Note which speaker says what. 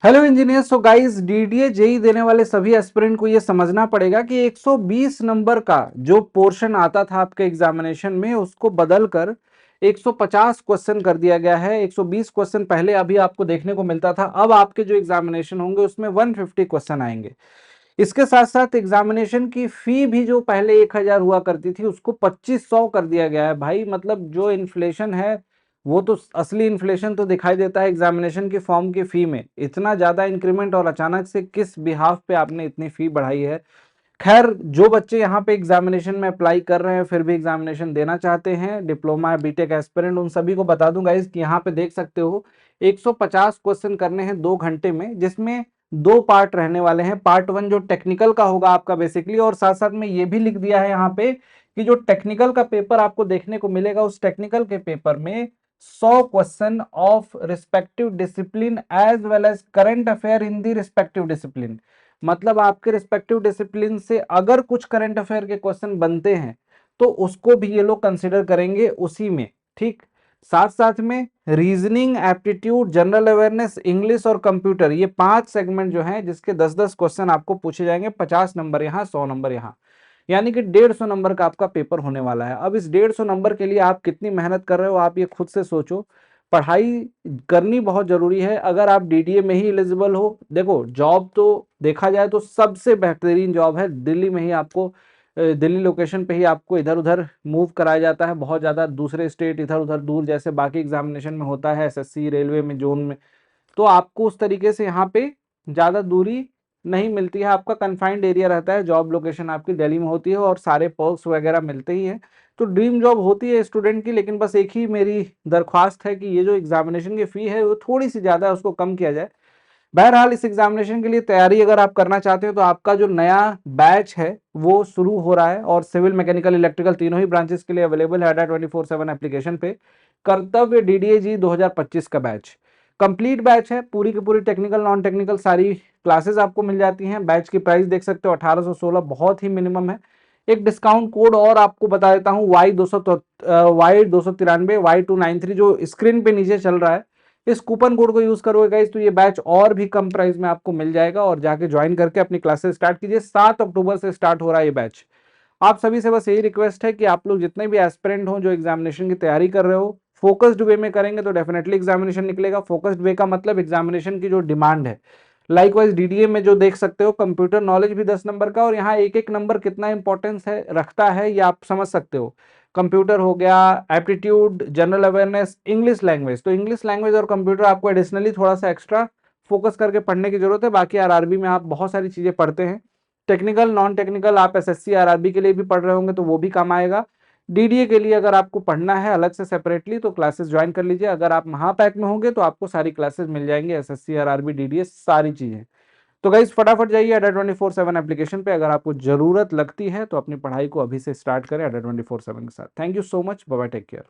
Speaker 1: Hello engineers. So guys, DDA JE देने वाले सभी एस्पिरेंट को ये समझना पड़ेगा कि 120 नंबर का जो पोर्शन आता था आपके एग्जामिनेशन में उसको बदलकर 150 क्वेश्चन कर दिया गया है। 120 क्वेश्चन पहले अभी आपको देखने को मिलता था, अब आपके जो एग्जामिनेशन होंगे उसमें 150 क्वेश्चन आएंगे। इसके साथ साथ एग्जामिनेशन की फी भी जो पहले 1000 हुआ करती थी उसको 2500 कर दिया गया है। भाई मतलब जो इन्फ्लेशन है वो तो असली इन्फ्लेशन तो दिखाई देता है एग्जामिनेशन की फॉर्म की फी में। इतना ज्यादा इंक्रीमेंट और अचानक से किस बिहाफ पे आपने इतनी फी बढ़ाई है। खैर, जो बच्चे यहाँ पे एग्जामिनेशन में अप्लाई कर रहे हैं फिर भी एग्जामिनेशन देना चाहते हैं, डिप्लोमा या बीटेक एस्पिरेंट, उन सभी को बता दूंगा इस कि यहाँ पे देख सकते हो 150 क्वेश्चन करने हैं 2 घंटे में, जिसमें दो पार्ट रहने वाले हैं। पार्ट वन जो टेक्निकल का होगा आपका बेसिकली, और साथ साथ में ये भी लिख दिया है यहाँ पे कि जो टेक्निकल का पेपर आपको देखने को मिलेगा उस टेक्निकल के पेपर में 100 question of respective discipline as well as current affair in the respective discipline. मतलब आपके रिस्पेक्टिव डिसिप्लिन से अगर कुछ करंट अफेयर के क्वेश्चन बनते हैं तो उसको भी ये लोग कंसिडर करेंगे उसी में। ठीक, साथ साथ में reasoning, aptitude, general awareness, English और कंप्यूटर, ये 5 सेगमेंट जो हैं जिसके 10-10 क्वेश्चन आपको पूछे जाएंगे। 50 नंबर यहाँ, 100 नंबर यहाँ, यानी कि 150 नंबर का आपका पेपर होने वाला है। अब इस 150 नंबर के लिए आप कितनी मेहनत कर रहे हो आप ये खुद से सोचो। पढ़ाई करनी बहुत जरूरी है अगर आप डीडीए में ही एलिजिबल हो। देखो, जॉब तो देखा जाए तो सबसे बेहतरीन जॉब है दिल्ली में ही। आपको दिल्ली लोकेशन पे ही आपको इधर उधर मूव कराया जाता है, बहुत ज़्यादा दूसरे स्टेट इधर उधर दूर, जैसे बाकी एग्जामिनेशन में होता है एसएससी रेलवे में जोन में। तो आपको उस तरीके से यहाँ पे ज़्यादा दूरी नहीं मिलती है, आपका कन्फाइंड एरिया रहता है। जॉब लोकेशन आपकी दिल्ली में होती है और सारे पर्क्स वगैरह मिलते ही हैं। तो ड्रीम जॉब होती है स्टूडेंट की, लेकिन बस एक ही मेरी दरख्वास्त है कि ये जो एग्जामिनेशन की फ़ी है वो थोड़ी सी ज़्यादा है, उसको कम किया जाए। बहरहाल, इस एग्जामिनेशन के लिए तैयारी अगर आप करना चाहते हो तो आपका जो नया बैच है वो शुरू हो रहा है, और सिविल, मैकेनिकल, इलेक्ट्रिकल तीनों ही ब्रांचेस के लिए अवेलेबल है अड्डा 24/7 एप्लीकेशन पे। कर्तव्य डीडीए जी 2025 का बैच कंप्लीट बैच है। पूरी की पूरी टेक्निकल नॉन टेक्निकल सारी क्लासेस आपको मिल जाती हैं। बैच की प्राइस देख सकते हो 1816, बहुत ही मिनिमम है। एक डिस्काउंट कोड और आपको बता देता हूँ, Y293 Y293 जो स्क्रीन पे नीचे चल रहा है। इस कूपन कोड को यूज करोगे गाइस तो ये बैच और भी कम प्राइस में आपको मिल जाएगा, और जाके ज्वाइन करके अपनी क्लासेस स्टार्ट कीजिए। 7 अक्टूबर से स्टार्ट हो रहा है ये बैच। आप सभी से बस यही रिक्वेस्ट है कि आप लोग जितने भी एस्पिरेंट हो जो एग्जामिनेशन की तैयारी कर रहे हो, फोकस्ड वे में करेंगे तो डेफिनेटली एग्जामिनेशन निकलेगा। फोकस्ड वे का मतलब एग्जामिनेशन की जो डिमांड है। लाइकवाइज डीडीए में जो देख सकते हो कंप्यूटर नॉलेज भी 10 नंबर का, और यहाँ एक एक नंबर कितना इंपॉर्टेंस है रखता है ये आप समझ सकते हो। कंप्यूटर हो गया, aptitude, general awareness, English language, तो इंग्लिश लैंग्वेज और कंप्यूटर आपको एडिशनली थोड़ा सा एक्स्ट्रा फोकस करके पढ़ने की जरूरत है। बाकी आरआरबी में आप बहुत सारी चीजें पढ़ते हैं, टेक्निकल नॉन टेक्निकल। आप एसएससी आरआरबी के लिए भी पढ़ रहे होंगे तो वो भी काम आएगा। डीडीए के लिए अगर आपको पढ़ना है अलग से सेपरेटली तो क्लासेस ज्वाइन कर लीजिए। अगर आप महापैक में होंगे तो आपको सारी क्लासेस मिल जाएंगी, एसएससी आरआरबी डीडीए सारी चीजें। तो गाइस फटाफट जाइए अड्डा 24/7 एप्लीकेशन पे। अगर आपको जरूरत लगती है तो अपनी पढ़ाई को अभी से स्टार्ट करें अड्डा 24/7 के साथ। Thank you so much, bye bye, take care.